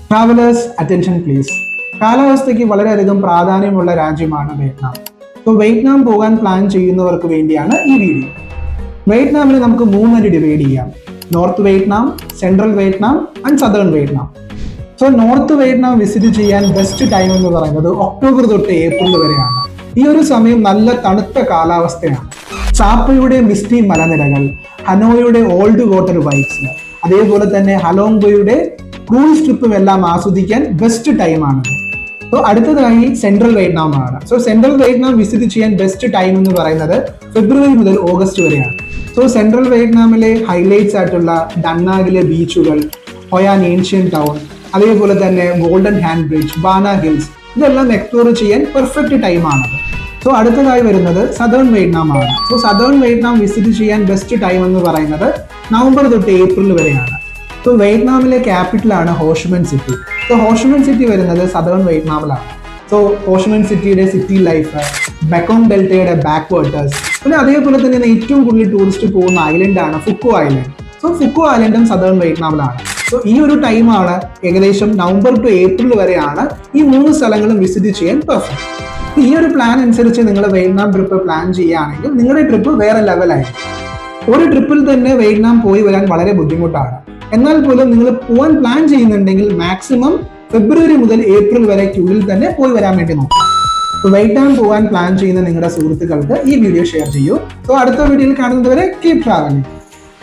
Travellers attention please. കാലാവസ്ഥയ്ക്ക് വളരെയധികം പ്രാധാന്യമുള്ള രാജ്യമാണ് വിയറ്റ്നാം. സോ വിയറ്റ്നാം പോകാൻ പ്ലാൻ ചെയ്യുന്നവർക്ക് വേണ്ടിയാണ് ഈ വീഡിയോ. വിയറ്റ്നാമിനെ നമുക്ക് മൂന്നായിട്ട് ഡിവൈഡ് ചെയ്യാം: north Vietnam, central Vietnam and southern Vietnam. So north Vietnam visit ചെയ്യാൻ ബെസ്റ്റ് ടൈം എന്ന് പറയുന്നത് ഒക്ടോബർ തൊട്ട് ഏപ്രിൽ വരെയാണ്. ഈ ഒരു സമയം നല്ല തണുത്ത കാലാവസ്ഥയാണ്. ചാപ്പയുടെ മിസ്റ്റി മലനിരകൾ, ഹനോയുടെ ഓൾഡ് വാട്ടർ വൈബ്സ്, അതേപോലെ തന്നെ ഹലോംഗോയുടെ ക്രൂയിസ് ട്രിപ്പും എല്ലാം ആസ്വദിക്കാൻ ബെസ്റ്റ് ടൈമാണ്. സോ അടുത്തതായി സെൻട്രൽ വിയറ്റ്നാം ആണ്. സോ സെൻട്രൽ വിയറ്റ്നാം വിസിറ്റ് ചെയ്യാൻ ബെസ്റ്റ് ടൈം എന്ന് പറയുന്നത് ഫെബ്രുവരി മുതൽ ഓഗസ്റ്റ് വരെയാണ്. സോ സെൻട്രൽ വിയറ്റ്നാമിലെ ഹൈലൈറ്റ്സ് ആയിട്ടുള്ള ഡന്നാഗിലെ ബീച്ചുകൾ, ഹൊയാൻ ഏൻഷ്യൻ ടൗൺ, അതേപോലെ തന്നെ golden hand bridge, Ba Na hills, ഇതെല്ലാം എക്സ്പ്ലോർ ചെയ്യാൻ പെർഫെക്റ്റ് ടൈമാണത്. സോ അടുത്തതായി വരുന്നത് സദേൺ വിയറ്റ്നാം ആണ്. സോ സദേൺ വിയറ്റ്നാം വിസിറ്റ് ചെയ്യാൻ ബെസ്റ്റ് ടൈം എന്ന് പറയുന്നത് നവംബർ തൊട്ട് ഏപ്രിൽ വരെയാണ്. സോ വിയറ്റ്നാമിലെ ക്യാപിറ്റലാണ് Ho Chi Minh city. So Ho Chi Minh city വരുന്നത് സദേൺ വിയറ്റ്നാമിലാണ്. സോ ഹോഷിമിൻ സിറ്റിയുടെ സിറ്റി ലൈഫ്, ബെക്കോങ് ഡെൽറ്റയുടെ ബാക്ക് വാട്ടേഴ്സ്, പിന്നെ അതേപോലെ തന്നെ ഏറ്റവും കൂടുതൽ ടൂറിസ്റ്റ് പോകുന്ന ഐലൻഡാണ് ഫുക്കോ ഐലൻഡ്. സോ ഫുക്കോ ഐലൻഡും സദേൺ വിയറ്റ്നാമിലാണ്. സോ ഈ ഒരു ടൈമാണ് ഏകദേശം നവംബർ ടു ഏപ്രിൽ വരെയാണ് ഈ മൂന്ന് സ്ഥലങ്ങളും വിസിറ്റ് ചെയ്യാൻ പെർഫെക്റ്റ്. ഈ ഒരു പ്ലാൻ അനുസരിച്ച് നിങ്ങൾ വിയറ്റ്നാം ട്രിപ്പ് പ്ലാൻ ചെയ്യുകയാണെങ്കിൽ നിങ്ങളുടെ ട്രിപ്പ് വേറെ ലെവലായിരിക്കും. ഒരു ട്രിപ്പിൽ തന്നെ വിയറ്റ്നാം പോയി വരാൻ വളരെ ബുദ്ധിമുട്ടാണ്. എന്നാൽ പോലും നിങ്ങൾ പോകാൻ പ്ലാൻ ചെയ്യുന്നുണ്ടെങ്കിൽ മാക്സിമം ഫെബ്രുവരി മുതൽ ഏപ്രിൽ വരെക്കുള്ളിൽ തന്നെ പോയി വരാൻ വേണ്ടി നോക്കാം. സോ വിയറ്റ്നാം പോകാൻ പ്ലാൻ ചെയ്യുന്ന നിങ്ങളുടെ സുഹൃത്തുക്കൾക്ക് ഈ വീഡിയോ ഷെയർ ചെയ്യൂ. സോ അടുത്ത വീഡിയോയിൽ കാണുന്നതുവരെ കീപ് ട്രാവലിംഗ്.